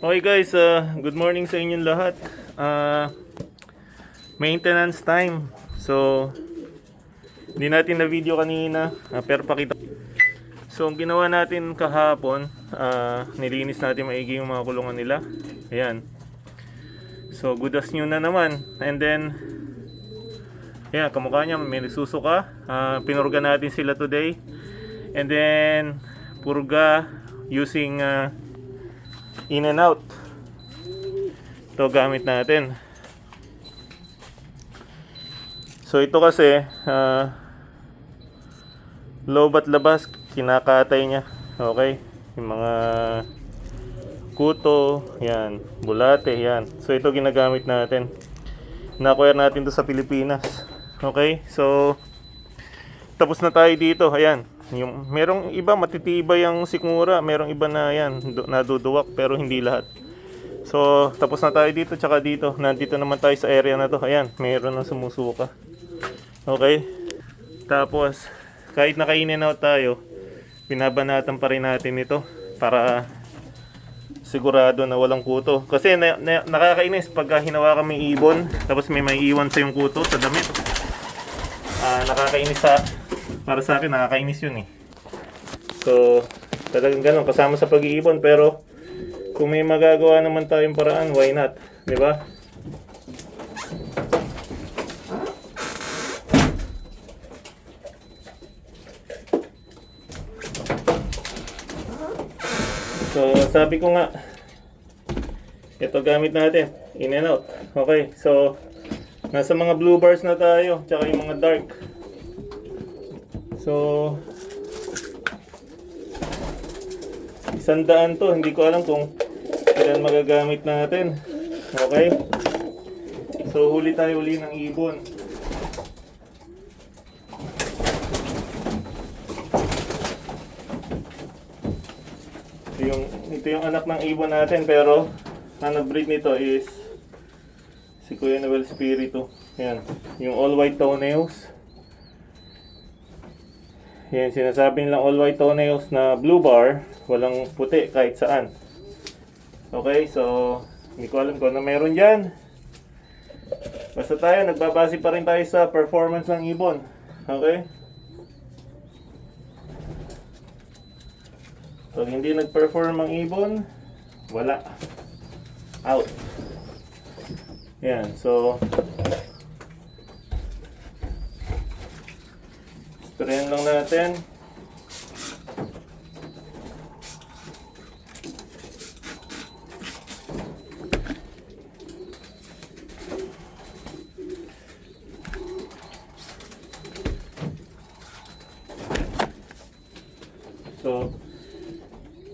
Okay guys, good morning sa inyong lahat. Maintenance time. So, hindi natin na video kanina, pero pakita. So, ang ginawa natin kahapon, nilinis natin maigi yung mga kulungan nila. Ayan. So, good as new na naman. And then, ayan, kamukha niya, may nagsusuka. Pinurga natin sila today. And then, purga using in and out. Ito gamit natin. So ito kasi loob at labas kinakatay niya. Okay? Yung mga kuto, yan, bulate, yan. So ito ginagamit natin. Na-acquire natin to sa Pilipinas. Okay? So tapos na tayo dito. Ayan. Yung merong iba matitibay ang sikmura, merong iba na yan naduduwak pero hindi lahat. So tapos na tayo dito, tsaka dito. Nandito naman tayo sa area na to. Ayan, meron nang sumusuka. Okay? Tapos kahit naka-in out tayo, binabanatan pa rin natin ito para sigurado na walang kuto. Kasi nakakainis pagka hinawakan mo yung ibon, tapos may maiiwan sa yung kuto sa damit. Nakakainis para sa akin, nakakainis yun eh. So, talagang ganun, kasama sa pag-iibon. Pero, kung may magagawa naman tayong paraan, why not? Di ba? So, sabi ko nga, ito gamit natin, in and out. Okay, so, nasa mga blue bars na tayo, tsaka yung mga dark. So, 100 to, hindi ko alam kung ilan magagamit natin. Okay? So, huli tayo uli ng ibon. Ito yung anak ng ibon natin, pero ang breed nito is si Kuya Noel Spirito. Yan, yung all white toenails. Yan, sinasabi nilang all white toenails na blue bar, walang puti kahit saan. Okay, so hindi ko alam kung ano meron dyan. Basta tayo, nagbabase pa rin tayo sa performance ng ibon. Okay? Pag hindi nag-perform ang ibon, wala. Out. Yan, so sprayan lang natin. So,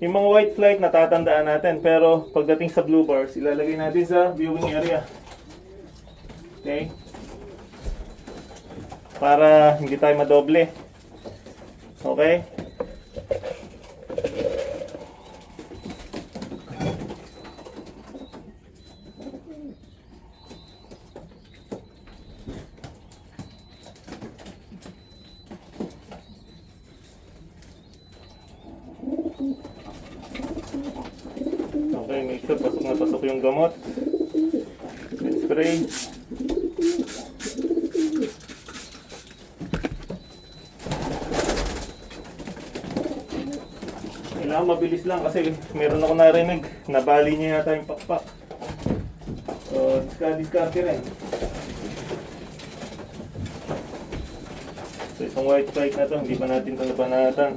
yung mga white flight natatandaan natin, pero pagdating sa blue bars, ilalagay natin sa viewing area. Okay? Para hindi tayo madoble. Okay? Okay, make sure pasok na pasok yung gamot. Let's spray. Kailangan mabilis lang kasi meron ako narinig, nabali niya yata yung pakpak. So, discard rin. So, isang white flight na to, hindi pa natin ito nabanatan.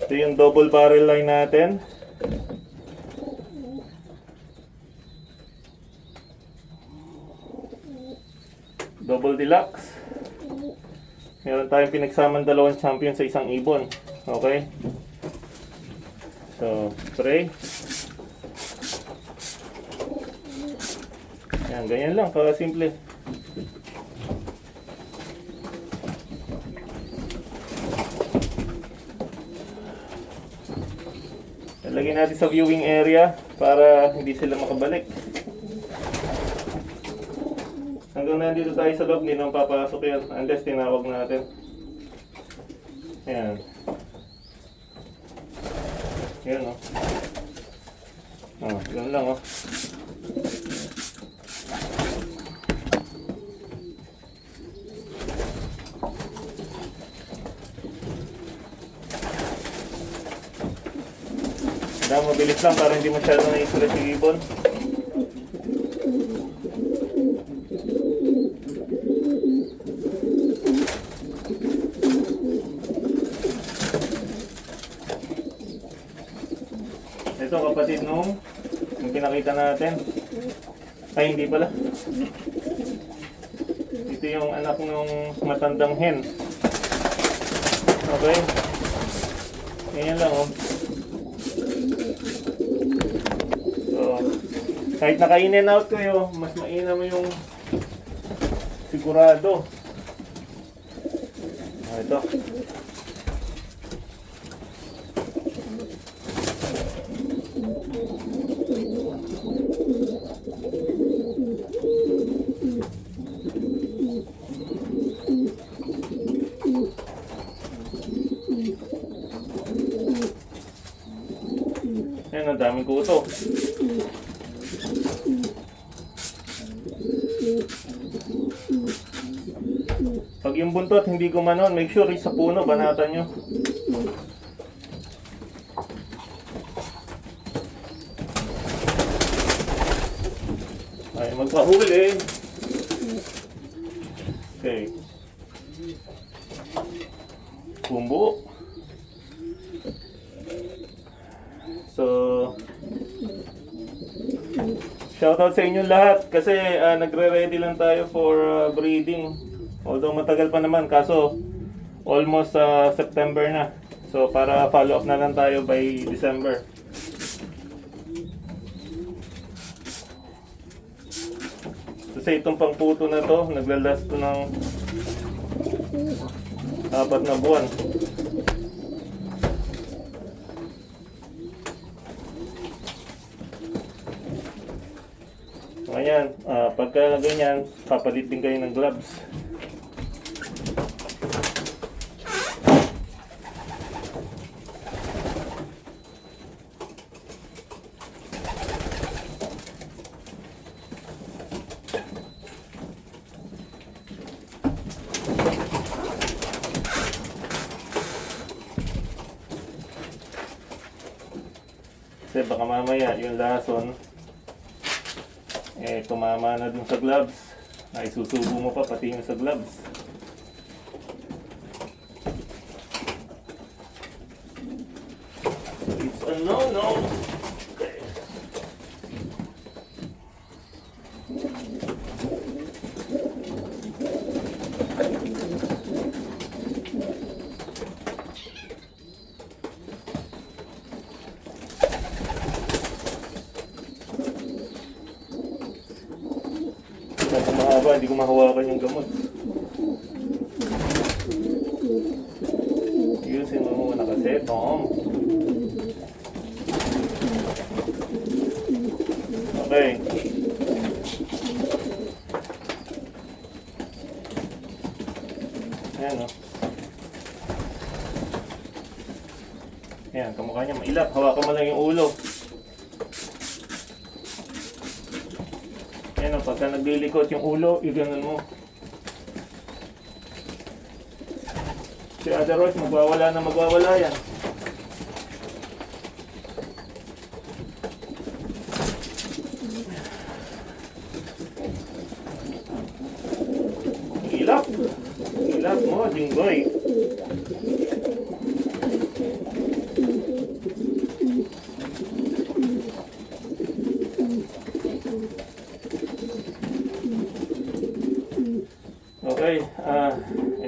Ito yung double barrel line natin. Double deluxe. Meron tayong pinagsamang dalawang champion sa isang ibon. Okay? So, spray. Yan, ganyan lang, simple. Lagyan natin sa viewing area para hindi sila makabalik. Hanggang nandito tayo sa loob, hindi naman papasok yan unless tinawag natin. Ayan. Yan o. Ganun lang o. Mabilis lang para hindi masyado na-isolate yung ibon. Ito kapatid nung pinakita natin. Ay hindi pala. Ito yung anak nung matandang hen. Okay. Ganyan lang oh. Kahit naka-in and out kayo, mas mainam yung sigurado. Ito. Ayan, ang daming kuto. Pag yung buntot hindi gumanon, make sure sa puno, banatan nyo. Ay, magpahuli. Okay. Bumbu. So, shoutout sa inyo lahat kasi nagre-ready lang tayo for breeding. Although matagal pa naman, kaso almost September na. So para follow up na lang tayo by December. Kasi itong pangputo na to, naglalast to ng 4 na buwan. So ayan, pagka ganyan, papalit din kayo ng gloves. Kasi baka mamaya yung lason tumama na dun sa gloves. Ay susubo mo pa pati yung sa gloves. So it's a no-no. Okay. Kung mahaba, hindi ko mahawakan yung gamot. Ayusin mo muna kasi, Tom. Okay. Ayan o. Ayan, kamukha niya mailap. Hawakan mo lang yung ulo. Ayan o, pagka naglilikot yung ulo, iganon mo. Si otherwise, magwawala na magwawala yan. Ilap. Ilap mo, Jinggoy. Okay,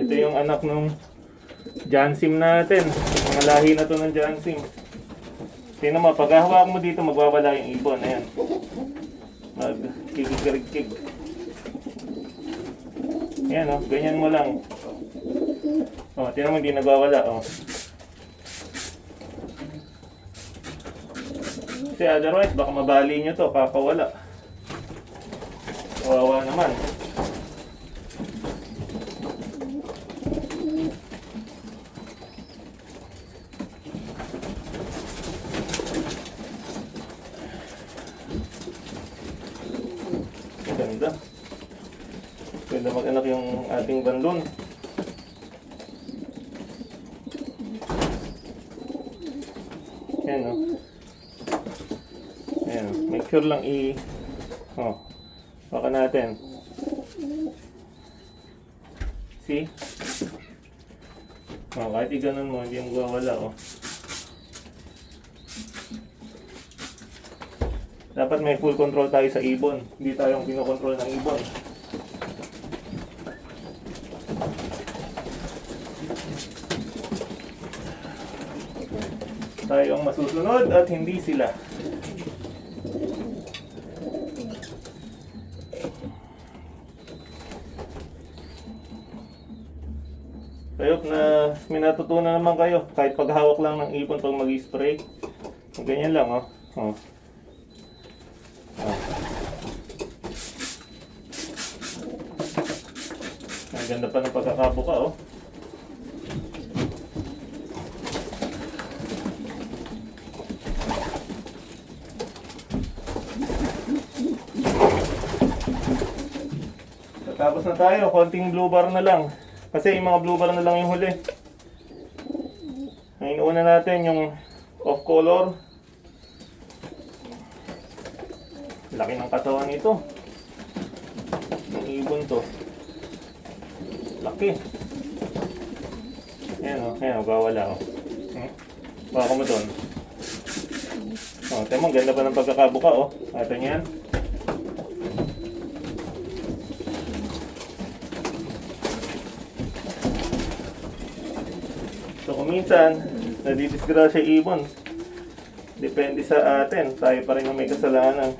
ito yung anak nung Jansim natin. Mga lahi na to ng Jansim. Tingnan mo, pag hawak mo dito, magwawala yung ibon. Ayan. Magkikig-kig. Ayan o, ganyan mo lang. O, tingnan mo, hindi nagwawala. O. Kasi otherwise, baka mabali nyo to, papawala. Kawawa naman. ating bandon. Ayan o. Ayan. Make sure lang baka natin. See? Kahit i-ganon mo, hindi yung mawawala Dapat may full control tayo sa ibon. Hindi tayong kinokontrol ng ibon. Tayo ang masusunod at hindi sila. Ayop na may natutunan naman kayo. Kahit paghawak lang ng ibon pag mag-spray. Ganyan lang Ang ganda pa ng pagkakabuka Tapos na tayo, konting blue bar na lang. Kasi yung mga blue bar na lang yung huli. Ang inuuna natin yung off color. Laki ng katawan nito. Ng ibon to. Laki. Ayan magwawala Baka mo doon. Tama, ganda pa ng pagkakabuka Ato niyan. So kung minsan, nadidisgrasya ibon. Depende sa atin. Tayo pa rin ang may kasalanan.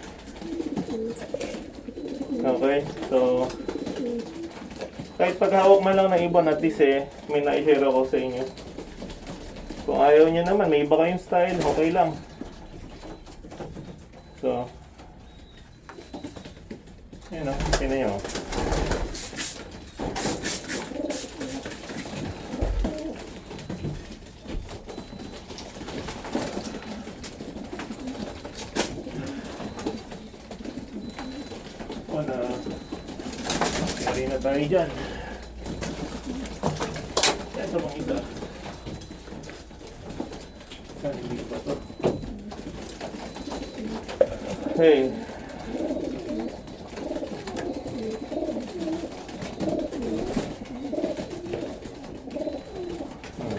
Okay, so kahit paghawak man lang ng ibon, at least may na-share ako sa inyo. Kung ayaw nyo naman, may iba kayong style, okay lang. So, yun tingnan nyo. Kari na tayo dyan. Ito pang isa. Saan hindi ba ito? Hey.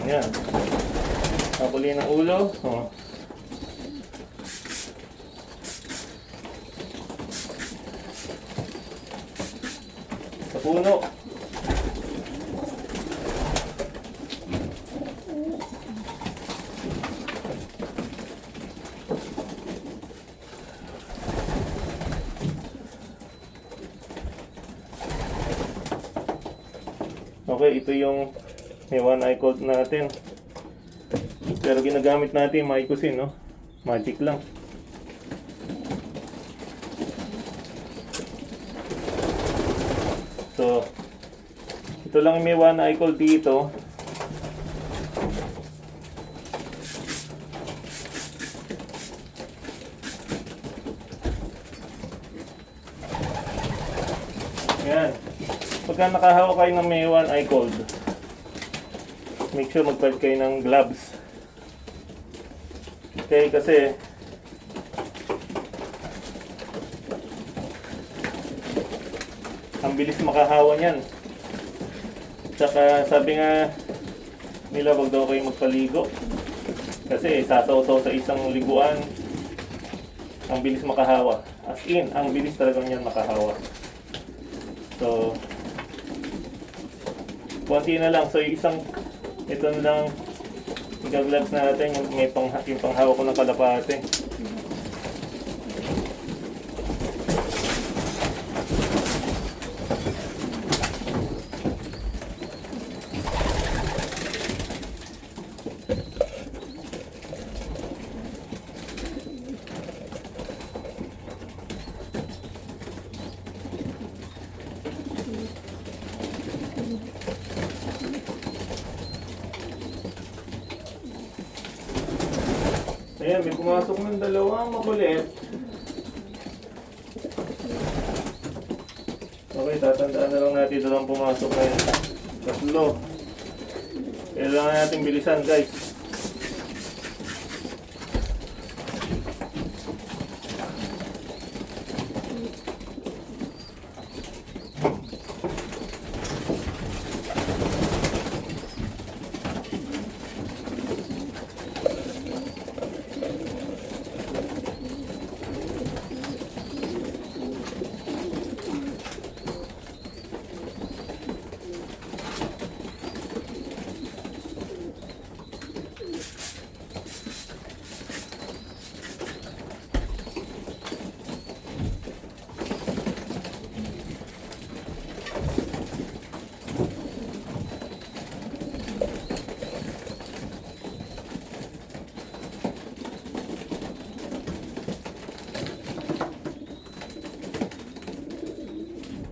Yan. Kapuli ng ulo. Sa puno. Okay, ito yung one eye cold natin. Pero ginagamit natin maikusin, Magic lang. So, ito lang may one eye cold dito. Yan. Pagka nakahawak kayo ng may one eye cold, make sure magpalit kayo ng gloves. Okay, kasi ang bilis makahawa niyan. Tsaka sabi nga nila wag daw kayo magpaligo. Kasi sasaw-saw sa isang liguan. Ang bilis makahawa. As in, ang bilis talaga niyan makahawa. So, konti na lang. So, ito na lang i-gloves natin yung panghawak ko ng kalapate. Ayan, may pumasok ng dalawang makulit. Okay, tatandaan na lang natin dalawang pumasok na yun. Tatlo. Kailangan natin bilisan, guys.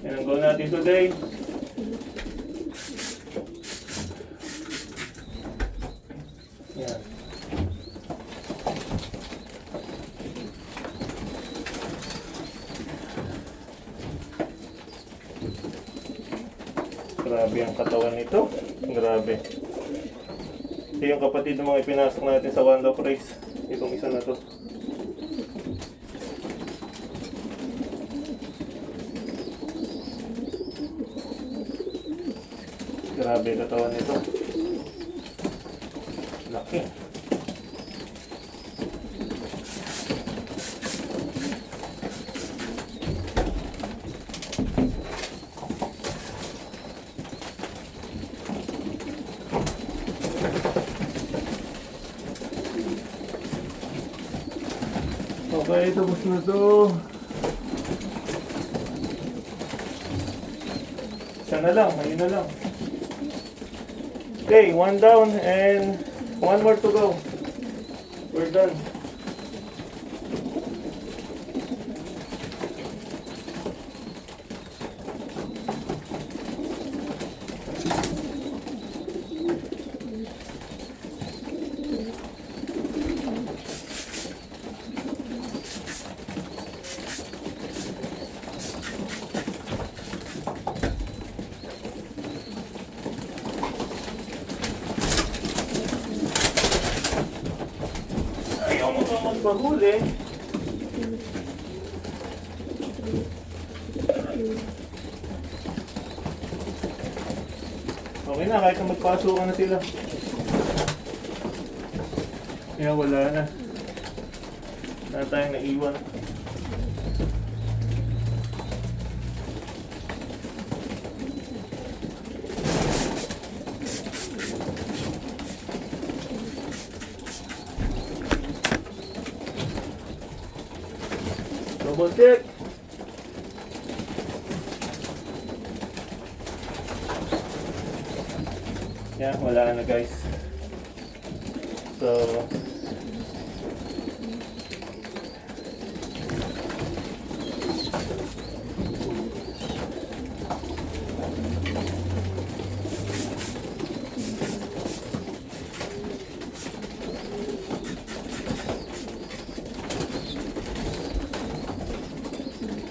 Yan ang goal natin today. Yan. Grabe ang katawan nito. Grabe. Ito yung kapatid ng mga ipinasok natin sa Wanda Praise. Itong isa na to. Grabe katawan nito. Laki. Okay, tapos na to. Isa na lang, ayun na lang. Okay, one down and one more to go. We're done. Ayaw mo ba magpahuli? Okay na, kahit na magpasukan na sila. Kaya wala na. Wala tayong naiwan. Double check. Yan, wala na guys. So,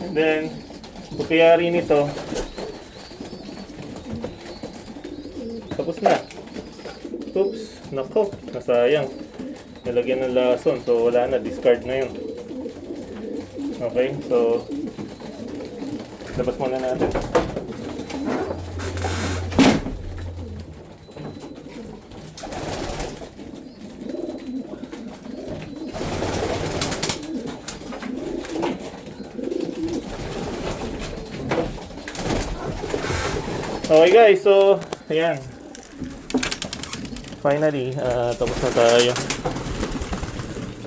and then, pagkayari nito, tapos na. Oops, nako, nasayang. Nalagyan ng lason, so wala na, discard na yun. Okay, so, labas muna natin. Okay guys, so ayan. Finally, tapos na tayo.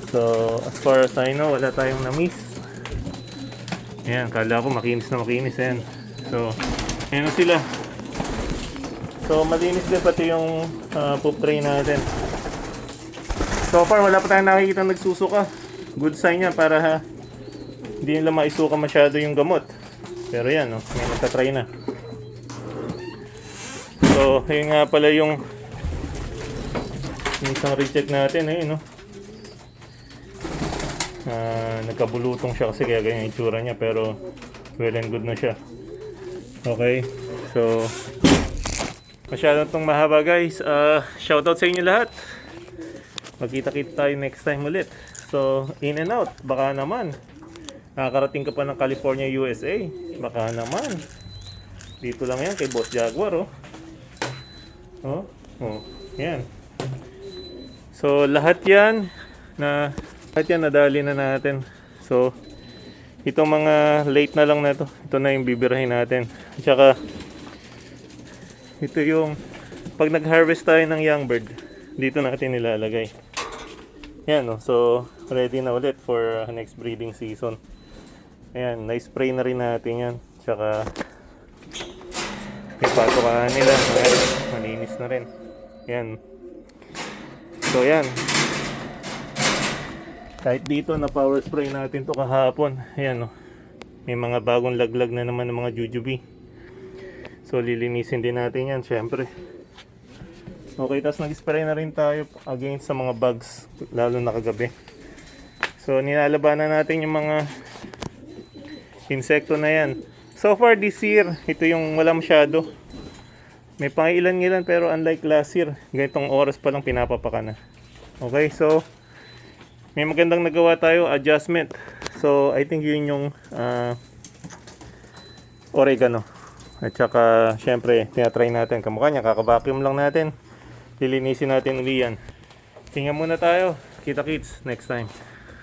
So, as far as I know, wala tayong na-miss. Ayan, kala ko makinis na makinis. Ayan. So, ayan na sila. So, malinis din pati yung poop tray natin. So far, wala pa tayong nakikita nagsusuka. Good sign yan para hindi nila maisuka masyado yung gamot. Pero yan, no, may nagtatry na. So, yun nga pala yung isang recheck natin, no? Nagkabulutong siya kasi kaya ganyan yung itsura niya, pero well and good na siya. Okay, so masyadong tong mahaba guys. Shoutout sa inyo lahat. Magkita-kita tayo next time ulit. So, in and out. Baka naman. Nakakarating ka pa ng California, USA. Baka naman. Dito lang yan kay Boss Jaguar, oh. Oh, oh. Yan. So, lahat yan nadali na natin. So, itong mga late na lang na ito na yung bibirahin natin. At saka, ito yung, pag nag-harvest tayo ng young bird, dito natin nilalagay. Yan, no? So, ready na ulit for next breeding season. Ayan, na-spray na rin natin yan. Tsaka, may patukaan nila. Ayan, malinis na rin. Yan. So, yan. Kahit dito na power spray natin to kahapon. Ayan, no? May mga bagong laglag na naman ng mga jujube. So lilinisin din natin yan syempre. Okay, tapos nag-spray na rin tayo against sa mga bugs, lalo na kagabi. So nilalabanan natin yung mga insekto na yan. So far this year, ito yung wala masyado. May pangilan-ilan pero unlike last year, ganitong oras pa lang pinapapaka na. Okay, so may magandang nagawa tayo, adjustment. So, I think yun yung oregano. At saka, syempre, tinatry natin. Kamukha niya, kaka-vacuum lang natin. Lilinisin natin uli yan. Tingnan muna tayo. Kita-kits next time.